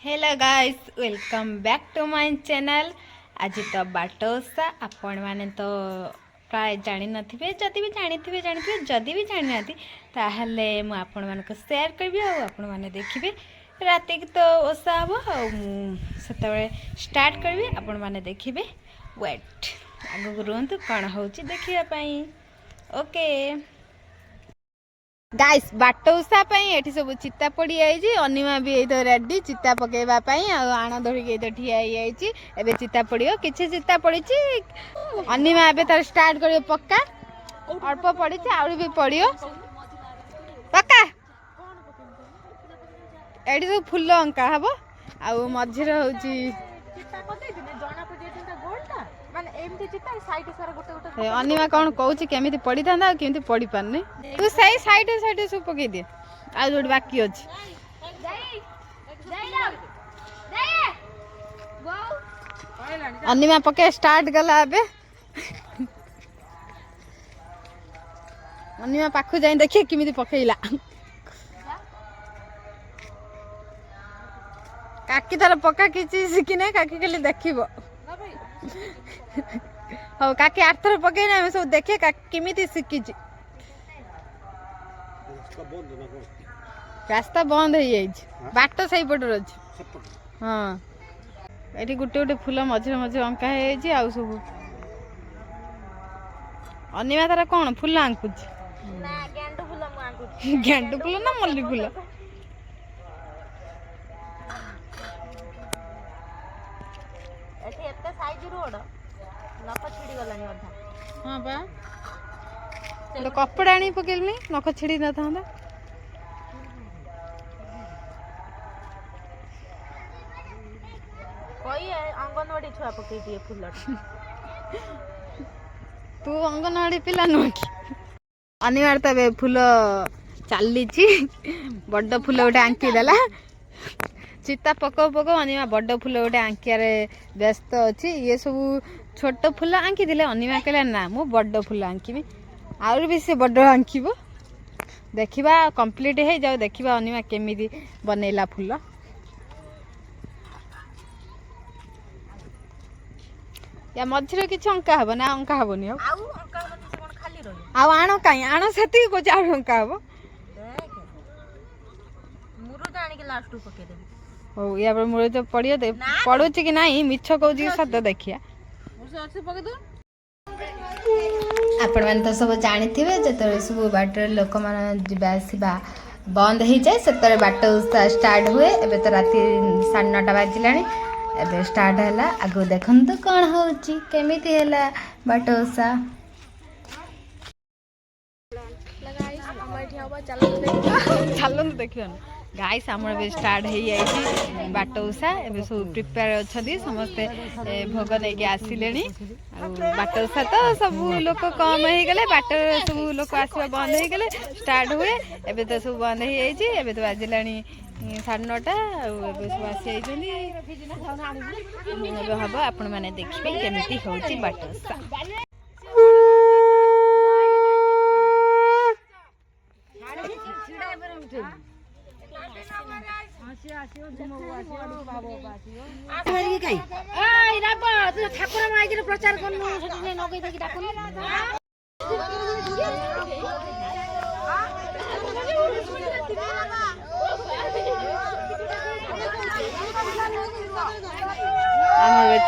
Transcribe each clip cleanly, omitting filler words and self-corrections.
Hello guys welcome back to my channel. आज तो बाट ओषा आपण मैंने तो प्राय जानी नथिबे जदि भी जानी थे जदि भी जानी ना ताहले मु आपण मानको शेयर करबी आ आपण माने देखिबे राति की तो ओषा हबो सेतबे स्टार्ट करबी आपण माने देखिबे। वेट आगो रुहतु कौन होची देखिया पई। ओके गाइस बाट ओषा ये सब चिता पड़ी जाइए। अनिमा भी ये तो रेडी चिता पकेवाई आण धरिक तो ठिया एबे चिता पड़ो किसी चिता पड़ी। अनिमा एबे तार स्टार्ट कर पक्का अल्प पड़ी आउरी भी पड़ो पक्का एडी सब फुल अंका हम आ मझिरे हूँ अनिमा कौन कौन केमी पड़ी था केमी पड़ी पारनी तू सही साइड सब पकई दे आ जो बाकी अच्छी अनिमा पके स्टार्ट गला एबे अनिमा पाखु जाई देखिए केमी पकईला काकी तार पक्का किसी शिखिने काकी खाली देखिबो हाँ काकी आठर पकईना आम सब देखे केमी शिखी रास्ता बंद हो जाए बाट से पटर अच्छे। हाँ ये गोटे गोटे फूल मझे मझे अंका है सब अनिमा तार कौन फूल आंकुच गेंडु फूल ना मल्ली फूल हाँ बा तो कपड़ा आनी पकेलनी नख छिड़ी न था अंगनवाड़ी छुआ पकई दिए फूल तू अंगनवाड़ी पिला नुह कि अनिवार्य तबे फूल चली बड़ फूल गोटे आंकी देला चिता पकौ पकौ अनिमा बड़ फूल गोटे आंकियार व्यस्त अच्छी ये सब छोट फूल आंकी दिले अनिमा कहला ना मु बड़ फूल आंकीबी आउर भी से बड़ आंकीबो देखिबा कंप्लीट हो जाओ देखिबा अनिमा केमिति बनैला फूल या मझिरे किछ अंका हबो ना अंका हबोनी आण कहीं आण से को चार अंका हबो मुरुद आनी के लास्ट पके दे हो या पर मुरुद तो पड़ियो दे पड़ुची कि नहीं मिछ कहू जी सद देखिया आपण मैंने तो सब जानी जो सब बाटर लोक मान जावा बंद हो जाए से बाट ओषा स्टार्ट हुए एबे तो राति 9:30 बाजिला एबे स्टार्ट है आगो देखु कौन होमी बाट ओषा चलो देखिए गाइस आमर भी स्टार्ट हो जाए बाट ओषा एबे सब प्रिपेयर अच्छा समस्ते भोग नहीं आसिले बाट ओषा तो सब लोक कम हो गले बाट सब लोक आसवा बंद हो गले स्टार्ट हुए एबे तो सब बंद हो जाए एबे तो बाजिला 9:30 सब आसी हम आपण मैंने देखिए केमिति होची बाट ओषा। प्रचार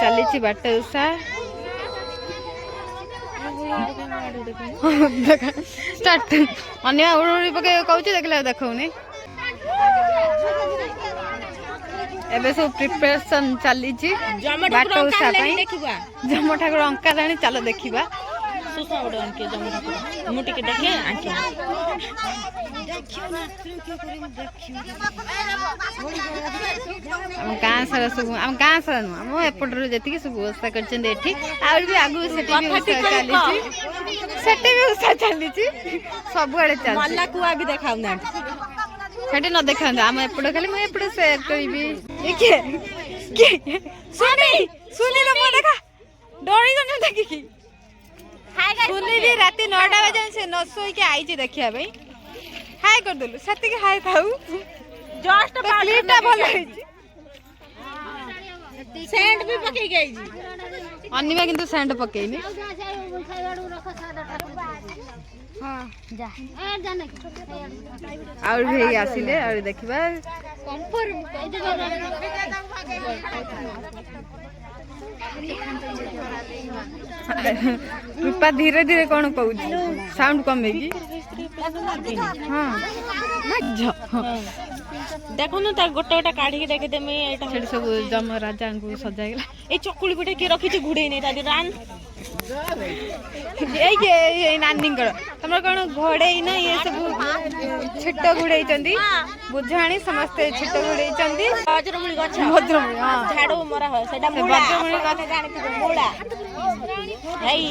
चली बाट ओषा स्टार्ट अन्य उड़ी पके कहूँ देखला देखौनी एबे सब प्रिपरेशन चली बाट ओषा जम ठाकुर अंका जानी चलो देखा गाँ सारा सब आम गाँ सारा नुह आम एपटर जी सब ओषा कर आगू चली सब आड़े चल देखा सेठी न देखा आम एपट खाली मुझे एपट सेयर करी देखा डरी देखिकी सुनिली राति 9:00 बजे से न सोई आई देखिया भाई हाय कर देलु सती के हाय थाउ जस्ट क्लिपटा भल होई सेंट भी पके गई अनिमा किंतु सेंट पकेइनी हां जा जाने और भी आसिले और देखिबा कंफर्म रूपा धीरे धीरे कौन कहू साउंड कमेगी हाँ देखो ना तार गोटे गोटे काढ़ी देखे देमे एटा सेठी सब जम राजा को सजाइला ए चकुली पिठे के रखी घुड़े नहीं तादी रान ये नानी तमर कौन घोड़े ना ये सब छिट घुड़े बुझाणी समस्ते छिट घुड़े वज्रमुली गछ भद्रमुली झाड़ू मरा हो सेटा भद्रमुली गछ जानिथिबे मुळा भाई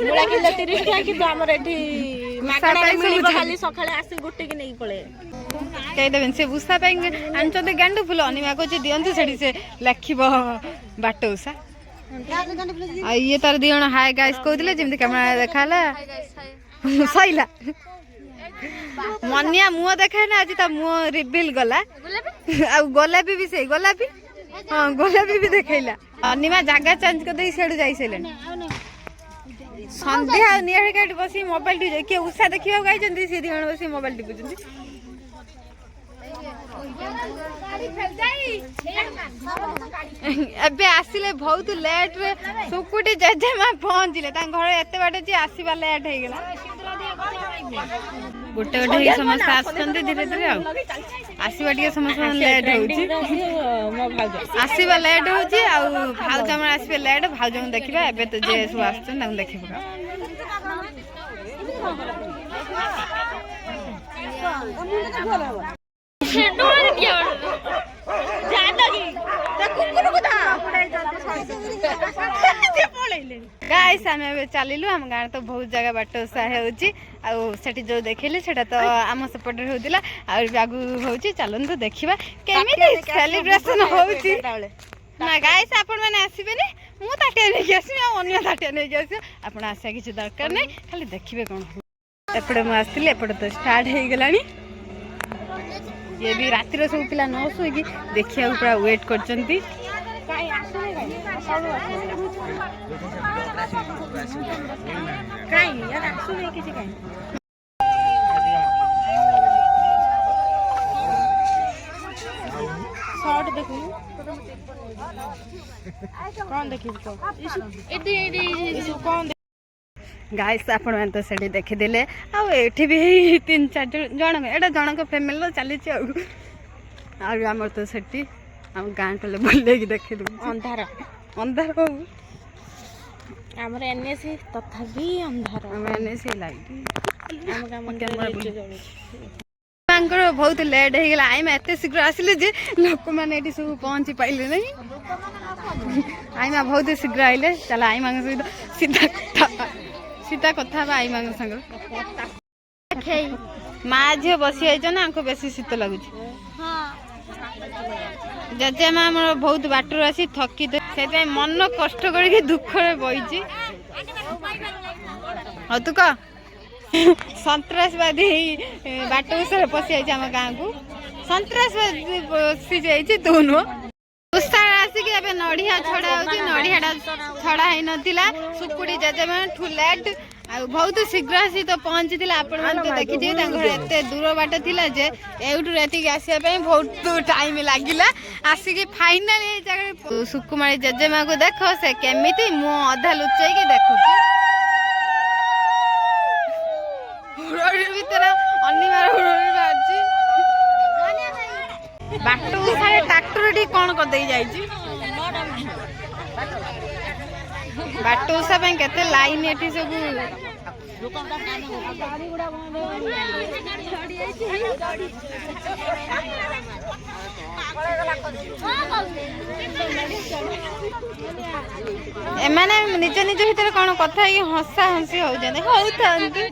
मुळा किलो 30 टका किलो हमर एठी मागणा मिलिबो खाली सखाळे आसी गुटे कि नै पळे कही देबेन से बुस्ता पे आनचते गांडू फुल अनिमा को दियंतु सेठी से लखिबो बाटोसा ये तार दी जण हाय गाइस कहउतिले जेमति कैमरा देखाला सइला मनिया मुंह देखाय ना आज ता मुंह रिवील गला आ गोलापी भी से गोलापी हां गोलापी भी देखाइला अनिमा जागा चेंज कर दे सेडु जाई सेले संध्या नियर काट बसी मोबाइल टी के उषा देखिबा गाई जंदी से दी जण बसी मोबाइल टी बुझंदी एबे आसिले बहुत लेट रे सुकुटी जेजेमा पहुंचले ता घर एते बाटे जे आसीबा लेट हे गेला गोटे गोटे ही समस्त आछंती धीरे धीरे आसीबा टिके समस्त लेट होउची आसीबा लेट होउची आ भाउज हमर आसीबे लेट भाउज हम देखिबा एबे तो जे सब आछन ता देखिबा गाइस आमे चलिलु हम गाँ तो बहुत जगह बाट होउची आ सेठी जो देखिले सेटा तो आम सपोर्ट होउतिला और आगु होउची चलन तो देखिबा केमिति सेलिब्रेशन होउची ना गाइस आपण माने आसीबे ने मु ताटिया नै गेसी आ अन्य ताटिया नै गेसी आपण आसा किछ दरकार नै खाली देखिबे कोन एपडे मु आस्तिले एपडे तो स्टार्ट हे गेलानी ये भी रातिर सब पिला न सोई देखिया पूरा वेट करचंती शॉर्ट देखू कौन देखिबो तो इदि कौन गाइस आपण मन तो सेठी देखि देले आ एठी भी 3-4 जण एटा जनक फैमिली चली छी आ हमर तो सेठी हम गां कले बोले कि देखि दु अंधार अंधार हो हमर एनएसी तथापि अंधार हम एनएसी लाइट हम गाम कैमरा तांकर बहुत लेट हे गेला आइमा एते शीघ्र आसिले जे लोक माने एठी सब पहुंची पाइले नै आइमा बहुत शीघ्र आइले चला आइमा सीधा कथा आई मांग संग माँ झील बसी आई ना हमको बेसी शीत लगुच जेजेमा आमर बहुत बाटर आसी थकी से मन कष्ट करके दुख बही हाँ तू कह सन्त्रासवादी बाट पशि आई आम गाँव को सन्त्रासवादी पशि जाइए तू नुह उस्तार आसिक ए नड़िया छड़ा होची नड़िया छड़ा है नथिला सुकुड़ी जेजेमा ठू लेट आ बहुत शीघ्र आसी तो पहुंची थिला आपण मन तो देखि जे तां घर एते दूर बाट थिला जे एउठु रेती आसिया पे बहुत टाइम लागिला आसिक फाइनली ए जगह सुकुमारी जेजेमा को देखो से केमिति मु आधा लुचै के देखुची रोड भीतर अन्नीमार रोड बाजी बाटू सारे ट्रैक्टर डी कोन कर दे जाई छी बाटू सब केते लाइन एठी सब गाड़ी गुडा बंद छोड़ी आई छी एमाने निज निज भीतर कोन कथा कि हंसा हंसी हो जाने होउथांती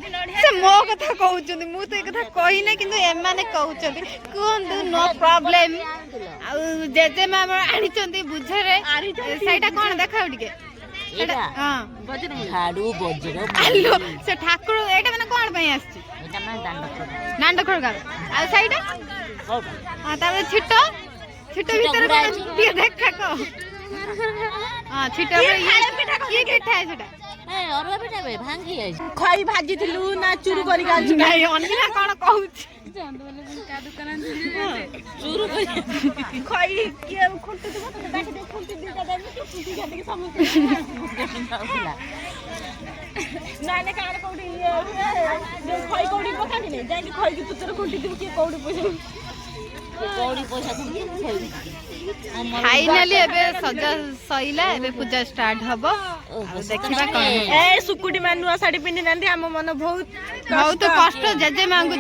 से मो कथा कहउचंदी मु तो ए कथा कहि नै किंतु एमाने कहउचंदी कोंदु नो प्रॉब्लम आ जेजे मा आनी चंदी बुझरे सेटा कोन देखाउ टिके एटा हां बजर झाड़ू बजर आलो से ठाकुर एटा माने कोन पई आछि एटा माने दांड खड़गा आ साइडा हां तावे छिटो छिटो भीतर कोन देखा को हां छिटा ये पिठा है सेटा अरुआ पिठा बे भांगी है खई भाजी थिलु ना चूरू करी गाल नहीं अन्ना कोन कहू चूरू करी खई के खुंटी दबो तो बाटी दे खुंटी दिटा दे खुंटी खाते के समझ ना ना कार कोडी जो खई कोडी पकानी ने जाई खई की पुत्र खुंटी दे के कोडी पैसा फाइनली एबे सजा सइला एबे पूजा स्टार्ट हबो देखिबा कोन ए सुकुटी मानुआ साड़ी पिंडी नांदी हम मन बहुत कष्ट जेजे मांगू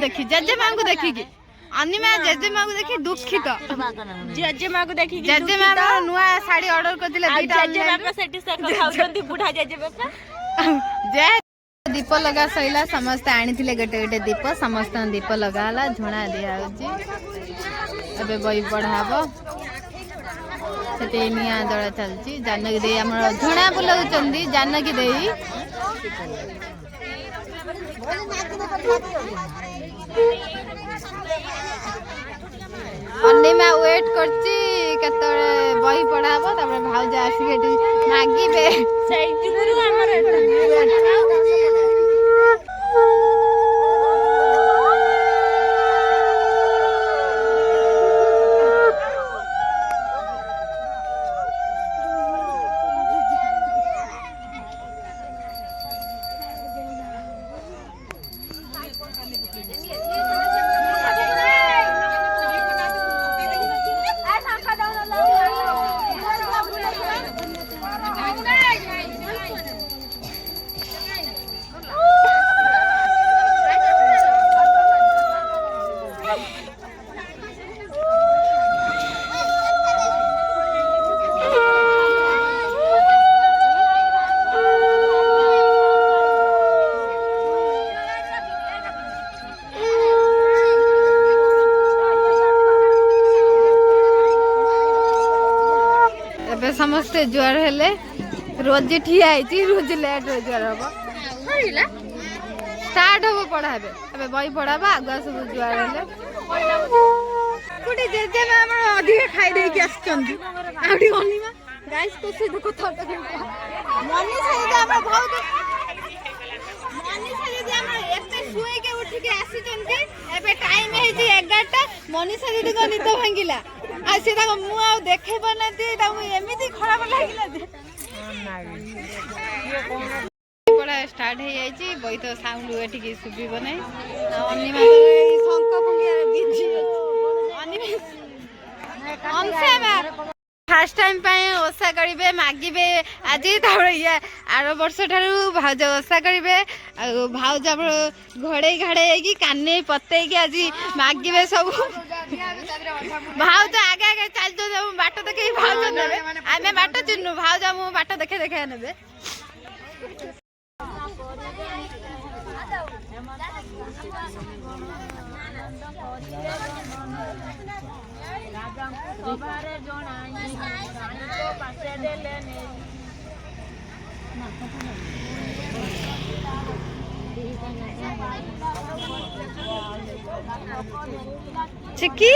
देखी की अनिमा जेजे मांगू देखी दुखित जेजे मां को देखी जेजे मां नुआ साड़ी ऑर्डर कर दिले दुईटा जेजे बापा सेठी से खाउछंती बुढा जेजे बापा जे दीप लगा सइला समस्त आनी थिले गटे गटे दीप समस्त दीप लगाला झुणा दिया होची एबे बई पढाबो सेटे निया दळा चलची जानकी देई हमर झुणा बुलाउचंदी जानकी देई अन्निमा वेट करची केतरे बही पढाबो तापर भाउजा आसी गेटी मागीबे सेई जुगुरु हमर समस्ते ज्वर हेले रोजी ठिया है रोजी लेट रे ज्वर हम स्टार्ट हम पढ़ाबे अबे बही पढ़ाबा आगुआ सब ज्वर हेले कुटी जेजे में हमर अधिक खाई दे के आछंती आउडी ओनीमा गाइस को से देखो था मनी से हमर बहुत मनी से जे हमर एते सुई के उठ के आसीचंती एबे टाइम है जी 11टा मनी से दीदी को निद भांगिला आ से ता मु आ देखे बनाती ता एमिति खराब लागिला जे बड़ा स्टार्ट है जाई छी बई तो साउंड एठी के सुबीबो नै अन्नी मात्र ई शंख फंगिया बिजी अन्नी हमसे फर्स्ट टाइम पाए ओसा करिवे मागिबे आज तापर ये आरो वर्ष ठारू भाउज ओसा करिवे भाउज घोड़े घाड़े की काने पते की आज मागिबे सब भाउज आगे आगे चल जो बाट देखे भाउज नेबे आमे बाट चिन्नु भाउज मु बाट देखे देखे नेबे बारे जोनाई रानी को पासे देले ने चिक्की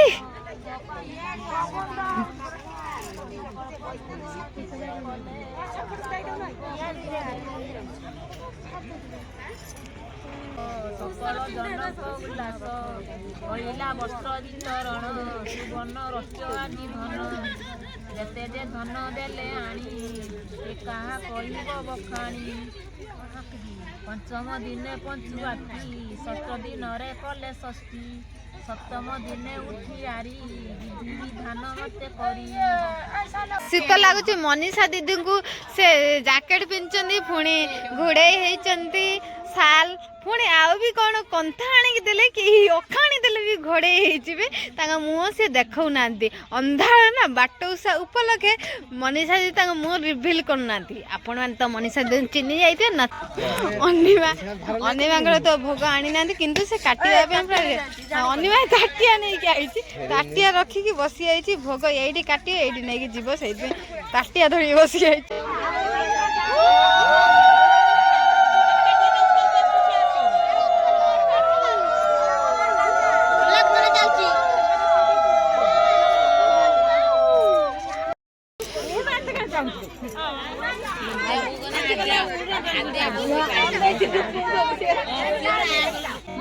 सकल जनक उल्लास महिला वस्त्र चरण सुवर्ण रस्य आदि धन जेते जे धन देले आनी कहा कहब बखाणी पंचम दिने पंचुआती षष्ठ दिन रे कले षष्ठी सप्तम दिने उठी आरी विधि विधान मते करी शीत लगुच मनीषा दीदी को से जैकेट पिंचंदी पुणी घोड़े होइचंती साल पुणी आउ भी कौन कंथा आनिक देले कि अखाणी देले भी घोड़े होइजिबे तांगा मुंह से देखौ नांती अंधार ना बाटौसा उपलक्षे मनीषा दीदी तांगा मुंह रिवील कर नांती आपण मान तो मनीषा दीदी चिन्नी जाइते न अनिमा तो भोग आनी नांती किंतु से काटिया पे अनिमा ताटिया नै के आइछि ताटिया रखी की बसी आइछि भोग एइडी काटी एइडी नै के जीव सेइ ताटिया धरि बसी आइछि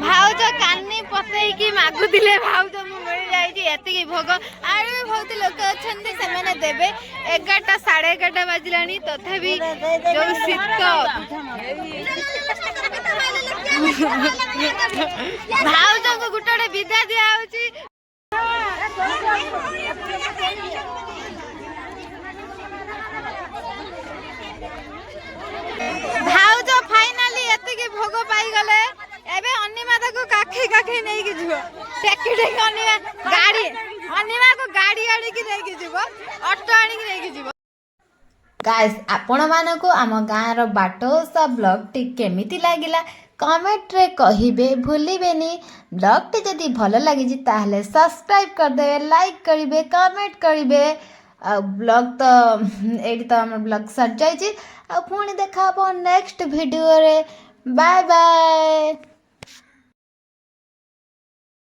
भाउज कानी पतई मागुले भाउज मु मिल जाई एतिकी भोग आरो भी बहुत लोक अछंती से माने देबे 11टा 11:30 बाजिलानी तथापि जो शीत भाउज को गुटडे विदा दिया होची भाउज फाइनाली एतिकी भोग पाई गले एबे अनिमा को काखी काखी नहीं कि जीव टेकी टेकी अनिमा गाड़ी अनिमा को गाड़ी आड़ी की नहीं कि जीव ऑटो आड़ी की नहीं कि जीव गाइस आपण मानको आम गाँव रो बाटोसा ब्लॉग टी केमिति लागिला कमेंट रे कहिबे भूलिबेनी ब्लॉग टी जदी भलो लागि जी ताहले सब्सक्राइब कर देबे लाइक करिबे कमेंट करिबे ब्लॉग तो एडी तो हमर ब्लॉग सज जाई छी आ पुणी देखा नेक्स्ट वीडियो रे बाय बाय।